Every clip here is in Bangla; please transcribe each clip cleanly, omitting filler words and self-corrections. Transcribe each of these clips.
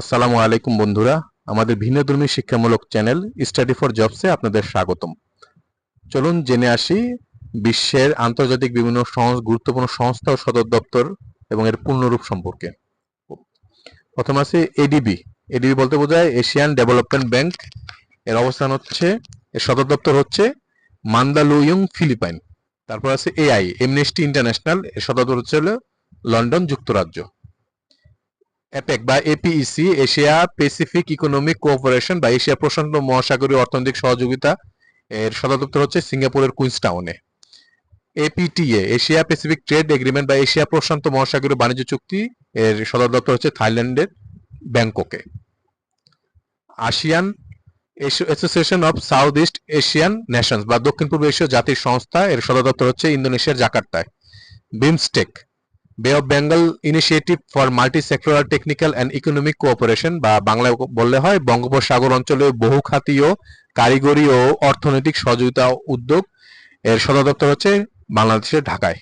আসসালামু আলাইকুম বন্ধুরা, আমাদের ভিন্নধর্মী শিক্ষামূলক চ্যানেল স্টাডি ফর জবসে আপনাদের স্বাগতম। চলুন জেনে আসি বিশ্বের আন্তর্জাতিক বিভিন্ন গুরুত্বপূর্ণ সংস্থা ও সদর দপ্তর এবং এর পূর্ণরূপ সম্পর্কে। প্রথম আছে এডিবি। এডিবি বলতে বোঝায় এশিয়ান ডেভেলপমেন্ট ব্যাংক। এর অবস্থান হচ্ছে, এর সদর দপ্তর হচ্ছে মান্দালুইয়ং, ফিলিপাইন। তারপর আছে এআই, এমনেস্টি ইন্টারন্যাশনাল। এর সদর দপ্তর হচ্ছে লন্ডন, যুক্তরাজ্য। অ্যাপেক বা এপিইসি, এশিয়া প্যাসিফিক ইকোনমিক কোঅপারেশন বা এশিয়া প্রশান্ত মহাসাগরীয় অর্থনৈতিক সহযোগিতা। এর সদর দপ্তর হচ্ছে সিঙ্গাপুরের কুইন্সটাউনে। এপিটিএ, এশিয়া প্যাসিফিক ট্রেড এগ্রিমেন্ট বা এশিয়া প্রশান্ত মহাসাগরীয় বাণিজ্য চুক্তি। এর সদর দপ্তর হচ্ছে থাইল্যান্ডের ব্যাংককে। ASEAN association of south east Asian Nations বা দক্ষিণ পূর্ব এশীয় জাতির সংস্থা। এর সদর দপ্তর হচ্ছে ইন্দোনেশিয়ার জাকার্তায়। বিমস্টেক, বে of Bengal initiative for multi sectoral technical and economic cooperation বা বাংলায় বললে হয় বঙ্গোপসাগর অঞ্চলে বহুখাতীয় কারিগরি ও অর্থনৈতিক সহযোগিতা উদ্যোগ। এর সদর দপ্তর হচ্ছে বাংলাদেশের ঢাকায়।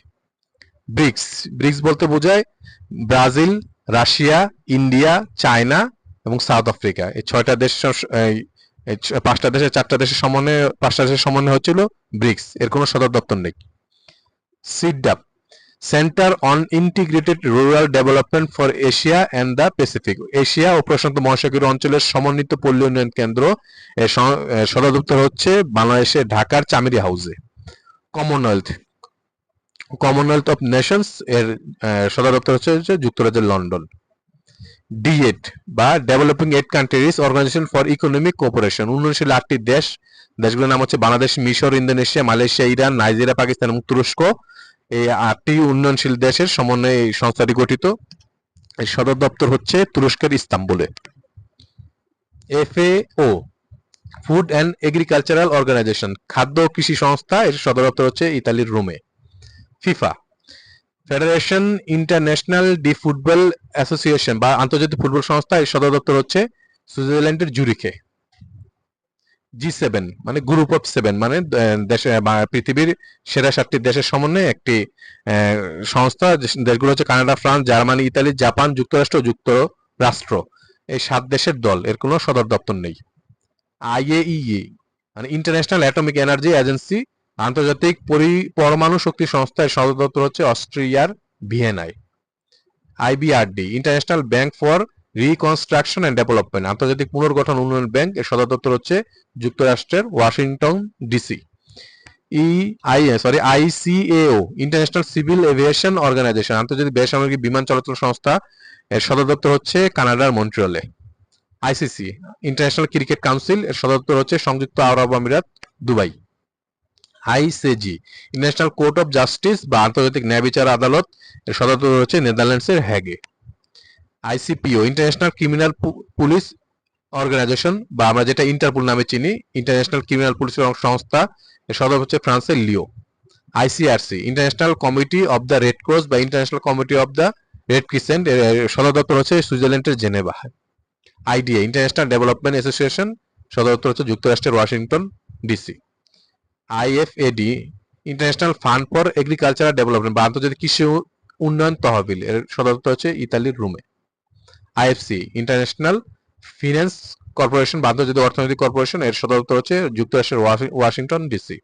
ব্রিক্স, ব্রিক্স বলতে বোঝায় ব্রাজিল, রাশিয়া, ইন্ডিয়া, চায়না এবং সাউথ আফ্রিকা। এই ছয়টা দেশ, পাঁচটা দেশের পাঁচটা দেশের সমন্বয় হচ্ছিল ব্রিক্স। এর কোনো সদর দপ্তর নেই। CIRDAP, centre on integrated rural development for Asia and the Pacific, Asia ও প্রশান্ত মহাসাগরীয় অঞ্চলের সমন্বিত পল্লী উন্নয়ন কেন্দ্র। এর সদর দপ্তর হচ্ছে বাংলাদেশের ঢাকার চামেরি হাউসে। Commonwealth, commonwealth of nations. এর সদর দপ্তর হচ্ছে যুক্তরাজ্যের লন্ডন। ডিএড বা developing eight countries organization for economic cooperation, উন্নয়নশীল 8টি দেশ। দেশগুলোর নাম হচ্ছে বাংলাদেশ, মিশর, Indonesia, Malaysia, Iran, Nigeria, Pakistan এবং তুরস্ক। এই 8টি উন্নয়নশীল দেশের সমন্বয়ে এই সংস্থাটি গঠিত। এর সদর দপ্তর হচ্ছে তুরস্কের ইস্তাম্বুলে। FAO, food and agricultural organization, খাদ্য ও কৃষি সংস্থা। এর সদর দপ্তর হচ্ছে ইতালির রোমে। FIFA, federation international D football association বা আন্তর্জাতিক ফুটবল সংস্থা। এর সদর দপ্তর হচ্ছে সুইজারল্যান্ডের জুরিখে। জি7 মানে গ্রুপ অফ 7, মানে দেশে পৃথিবীর সেরা 7টি দেশের সমন্বয়ে একটি সংস্থা। দেশগুলো হচ্ছে Canada, France, Germany, Italy, Japan, যুক্তরাষ্ট্র, যুক্তরাষ্ট্র। এই 7 দেশের দল। এর কোনো সদর দপ্তর নেই। আইএইএ মানে ইন্টারন্যাশনাল অ্যাটমিক এনার্জি এজেন্সি, আন্তর্জাতিক পরমাণু শক্তি সংস্থা। এর সদর দপ্তর হচ্ছে অস্ট্রিয়ার ভিয়েনায়। IBRD, international bank for reconstruction and development, আন্তর্জাতিক পুনর্গঠন উন্নয়ন ব্যাংক। এর সদর দপ্তর হচ্ছে যুক্তরাষ্ট্রের Washington DC. ICAO, international civil aviation organization, আন্তর্জাতিক বেসামরিক বিমান চলাচল সংস্থা। এর সদর দপ্তর হচ্ছে কানাডার মন্ট্রিয়লে। ICC, international cricket council. এর সদর দপ্তর হচ্ছে সংযুক্ত আরব আমিরাত, Dubai. ICJ, international court of justice বা আন্তর্জাতিক ন্যায় বিচার আদালত। এর সদর দপ্তর হচ্ছে নেদারল্যান্ডসের হ্যাগে। ICPO, international criminal police organisation বা আমরা যেটা ইন্টারপোল নামে চিনি, ইন্টারন্যাশনাল ক্রিমিনাল পুলিশ সংস্থা। এর সদর হচ্ছে ফ্রান্সের Lyon. ICRC, international committee of the red cross বা international committee of the red crescent. এর সদর দপ্তর হচ্ছে সুইজারল্যান্ডের Geneva. IDA, international development association, সদর দপ্তর হচ্ছে যুক্তরাষ্ট্রের Washington DC. IFAD, international fund for agricultural development বা আন্তর্জাতিক কৃষি উন্নয়ন তহবিল। এর সদর দপ্তর হচ্ছে ইতালির রোমে। আইএফসি, ইন্টারন্যাশনাল ফিন্যান্স কর্পোরেশন বা আন্তর্জাতিক অর্থনৈতিক কর্পোরেশন। এর সদর দপ্তর হচ্ছে যুক্তরাষ্ট্রের Washington DC.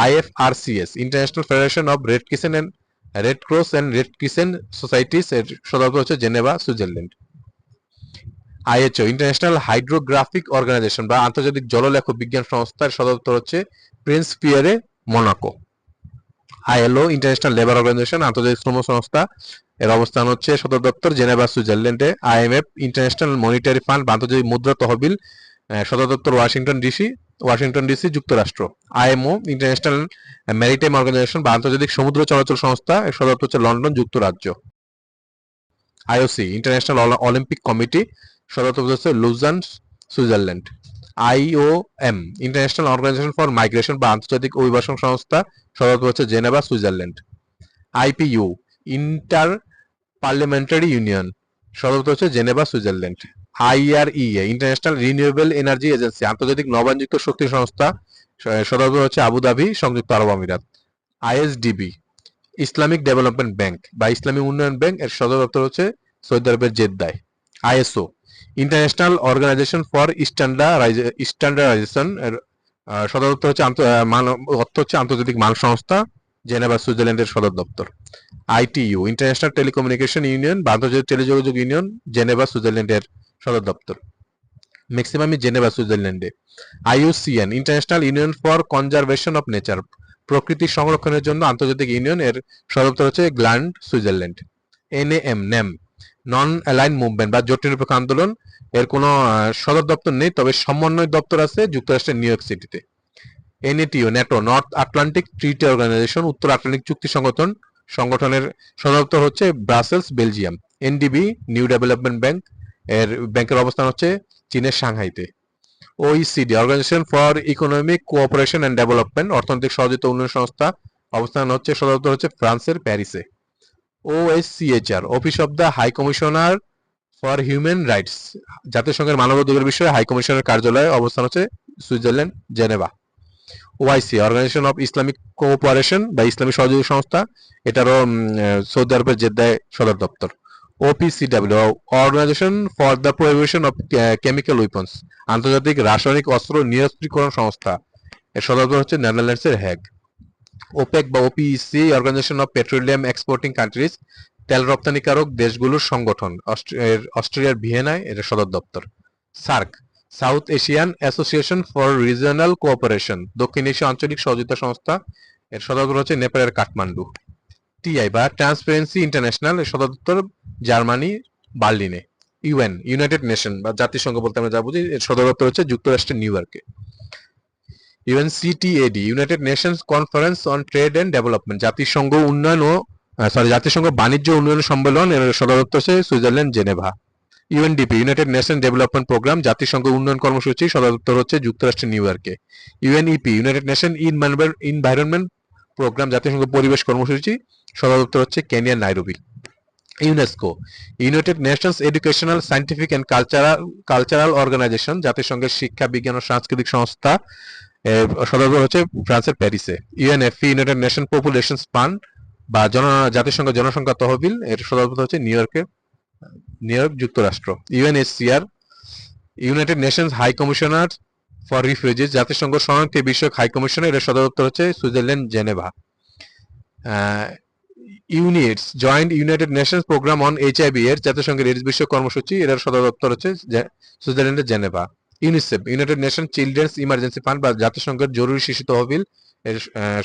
IFRCS, international federation of red crescent and red cross and red crescent societies. এর সদর দপ্তর হচ্ছে Geneva, Switzerland. IHO, international hydrographic organization বা আন্তর্জাতিক জললেখ বিজ্ঞান সংস্থার সদর দপ্তর হচ্ছে Prince Pierre, Monaco. ILO, international labour organization, আন্তর্জাতিক শ্রম সংস্থা। এর অবস্থান হচ্ছে সদর দপ্তর জেনেভা, সুইজারল্যান্ডে। আইএমএফ, ইন্টারন্যাশনাল মনিটারি ফান্ড বা আন্তর্জাতিক মুদ্রা তহবিল। সদর দপ্তর ওয়াশিংটন ডিসি, যুক্তরাষ্ট্র। আইএমও, ইন্টারন্যাশনাল ম্যারিটাইম অর্গানাইজেশন বা আন্তর্জাতিক সমুদ্র চলাচল সংস্থা। এর সদর দপ্তর হচ্ছে লন্ডন, যুক্তরাজ্য। আইওসি, ইন্টারন্যাশনাল অলিম্পিক কমিটি, সদর দপ্তর হচ্ছে Lausanne, Switzerland. IOM, international organization for migration বা আন্তর্জাতিক অভিবাসন সংস্থা, সদর দপ্তর হচ্ছে Geneva, Switzerland. IPU, inter parliamentary union, সদর দপ্তর হচ্ছে Geneva, Switzerland. IREA, international renewable energy agency, আন্তর্জাতিক নবায়নযোগ্য শক্তি সংস্থা। সদর দপ্তর হচ্ছে আবুধাবি, সংযুক্ত আরব আমিরাত। আইএসডিবি, ইসলামিক ডেভেলপমেন্ট ব্যাংক বা ইসলামী উন্নয়ন ব্যাংক। এর সদর দপ্তর হচ্ছে সৌদি আরবের জেদ্দায়। ISO, international organization for standardization এর সদর দপ্তর হচ্ছে অর্থ হচ্ছে আন্তর্জাতিক মান সংস্থা, জেনেভা সুইজারল্যান্ডের সদর দপ্তর। আইটিইউ ইন্টারন্যাশনাল টেলিকমিউনিকেশন ইউনিয়ন বা আন্তর্জাতিক টেলিযোগাযোগ ইউনিয়ন, জেনেভা সুইজারল্যান্ডের সদর দপ্তর, ম্যাক্সিমামই জেনেভা সুইজারল্যান্ডে। IUCN international union for conservation of nature, প্রকৃতি সংরক্ষণের জন্য আন্তর্জাতিক ইউনিয়ন, এর সদর দপ্তর হচ্ছে গ্ল্যান্ড, সুইজারল্যান্ড। এনএএম নেম নন অ্যালাইন মুভমেন্ট বা জোট নিরপেক্ষ আন্দোলন, এর কোনো সদর দপ্তর নেই, তবে সমন্বয় দপ্তর আছে যুক্তরাষ্ট্রের নিউ ইয়র্ক সিটিতে। NATO NATO north Atlantic treaty organization, উত্তর আটলান্টিক চুক্তি সংগঠনের সদর দপ্তর হচ্ছে Brussels, Belgium. NDB new development bank, এর ব্যাংকের অবস্থান হচ্ছে চীনের সাংহাইতে। OECD organization for economic cooperation and development, অর্থনৈতিক সহযোগিতা উন্নয়ন সংস্থা, অবস্থান হচ্ছে সদর দপ্তর হচ্ছে ফ্রান্সের প্যারিসে। OHCHR office of the high commissioner for human rights, জাতিসংঘের মানবাধিকার বিষয়ে হাই কমিশনের কার্যালয়, অবস্থান হচ্ছে Switzerland, Geneva. OIC organization of Islamic cooperation বা ইসলামী সহযোগী সংস্থা, এটারও সৌদি আরবের জেদ্দায় সদর দপ্তর। OPCW organization for the prohibition of chemical weapons, আন্তর্জাতিক রাসায়নিক অস্ত্র নিরস্ত্রীকরণ সংস্থা, এর সদর দপ্তর হচ্ছে নেদারল্যান্ডসের হ্যাগ। ওপেক বা OPEC organization of petroleum exporting countries, তেল রপ্তানিকারক দেশগুলোর সংগঠন, অস্ট্রেলিয়ার ভিয়েনায় এর সদর দপ্তর। SAARC South Asian association for regional cooperation, দক্ষিণ এশিয়া আঞ্চলিক সহযোগিতা সংস্থা, এর সদর দপ্তর হচ্ছে নেপালের কাঠমান্ডু। টিআই বা ট্রান্সপারেন্সি ইন্টারন্যাশনাল, এর সদর দপ্তর জার্মানি, বার্লিনে। ইউএন ইউনাইটেড নেশন বা জাতিসংঘ বলতে আমরা যা বুঝি, এর সদর দপ্তর হচ্ছে যুক্তরাষ্ট্রের নিউ ইয়র্কে। UNCTAD united nations conference on trade and development, জাতিসংঘ বাণিজ্য উন্নয়ন সম্মেলন, এর সদর দপ্তর হচ্ছে Switzerland, Geneva. UNDP united nation development programme, জাতিসংঘ উন্নয়ন কর্মসূচি, সদর দপ্তর হচ্ছে যুক্তরাষ্ট্রের নিউ ইয়র্কে। UNEP united nation environment programme, জাতিসংঘ পরিবেশ কর্মসূচি, সদর দপ্তর হচ্ছে কেনিয়ার Nairobi. UNESCO united nations educational scientific and cultural organization, জাতিসংঘের শিক্ষা বিজ্ঞান ও সাংস্কৃতিক সংস্থা, সদর দপ্তর হচ্ছে ফ্রান্সের প্যারিসে। UNFP united nation population fund বা জাতিসংঘ জনসংখ্যা তহবিল, এর সদর দপ্তর হচ্ছে নিউ ইয়র্ক, যুক্তরাষ্ট্র। UNHCR united nations high commissioner for refugees, জাতিসংঘ শরণার্থী বিষয়ক হাই কমিশনার, এর সদর দপ্তর হচ্ছে Switzerland, Geneva. UNAIDS joint united nations programme on HIV, এর জাতিসংঘের এইডস বিষয়ক কর্মসূচি, এর সদর দপ্তর হচ্ছে সুইজারল্যান্ডের Geneva. UNICEF United nation children's emergency fund বা জাতিসংঘের জরুরি শিশু তহবিল, এর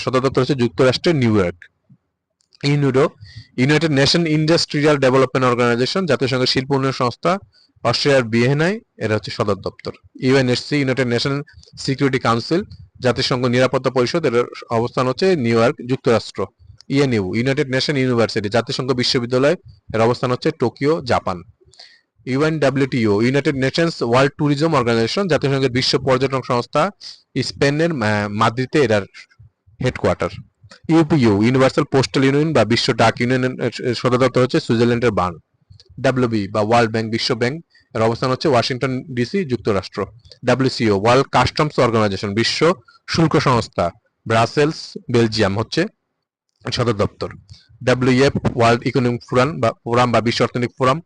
সদর দপ্তর হচ্ছে যুক্তরাষ্ট্রের New York. UNIDO united nation industrial development organization, জাতিসংঘের শিল্প উন্নয়ন সংস্থা, অস্ট্রেলিয়ার ভিয়েনায়, এর হচ্ছে সদর দপ্তর। UNSC United nation security council, জাতিসংঘ নিরাপত্তা পরিষদ, এর অবস্থান হচ্ছে নিউ ইয়র্ক, যুক্তরাষ্ট্র। ইএনইউ ইউনাইটেড নেশন ইউনিভার্সিটি, জাতিসংঘ বিশ্ববিদ্যালয়, এর অবস্থান হচ্ছে Tokyo, Japan. UNWTO united nations world tourism organisation, জাতিসংঘের বিশ্ব পর্যটন সংস্থা, স্পেনের মাদ্রিদে এর headquarter. UPU universal postal union বা বিশ্ব ডাক ইউনিয়নের সদর দপ্তর হচ্ছে সুইজারল্যান্ডের বার্ন। ডাব্লিউবি বা ওয়ার্ল্ড ব্যাংক, বিশ্ব ব্যাংক, এর অবস্থান হচ্ছে ওয়াশিংটন ডিসি, যুক্তরাষ্ট্র। ডাব্লিউসিও ওয়ার্ল্ড কাস্টমস অর্গানাইজেশন, বিশ্ব শুল্ক সংস্থা, ব্রাসেলস, বেলজিয়াম হচ্ছে সদর দপ্তর। ডাব্লিউএফ ওয়ার্ল্ড ইকোনমিক ফোরাম বা বিশ্ব অর্থনৈতিক ফোরাম,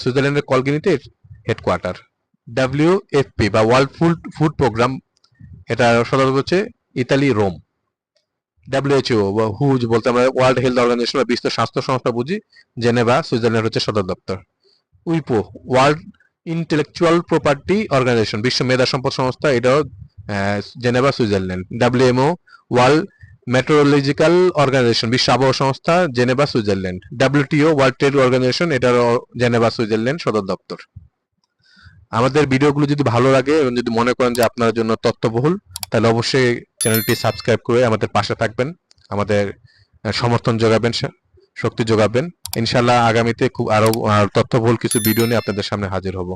সুইজারল্যান্ডের কলগিনিতে হেডকোয়ার্টার। ডাব্লিউএফপি বা ওয়ার্ল্ড ফুড প্রোগ্রাম, এটা সদর দপ্তর হচ্ছে ইতালি, রোম। ডাব্লিউএইচও বা হু বলতে আমরা ওয়ার্ল্ড হেলথ অর্গানাইজেশন বা বিশ্ব স্বাস্থ্য সংস্থা বুঝি, জেনেভা, সুইজারল্যান্ড হচ্ছে সদর দপ্তর। উইপো ওয়ার্ল্ড ইন্টেলেকচুয়াল প্রপার্টি অর্গানাইজেশন, বিশ্ব মেধা সম্পদ সংস্থা, এটাও Geneva, Switzerland. WMO world metrological organization, বিশ্ব আবহাওয়া সংস্থা, Geneva, Switzerland. WTO world trade organization, এটারও জেনেভা, সুইজারল্যান্ড সদর দপ্তর। আমাদের ভিডিওগুলো যদি ভালো লাগে এবং যদি মনে করেন যে আপনার জন্য তথ্যবহুল, তাহলে অবশ্যই চ্যানেলটি সাবস্ক্রাইব করে আমাদের পাশে থাকবেন, আমাদের সমর্থন যোগাবেন, শক্তি যোগাবেন। ইনশাল্লাহ আগামীতে খুব আরো তথ্যবহুল কিছু ভিডিও নিয়ে আপনাদের সামনে হাজির হব।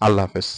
আল্লাহ হাফেজ।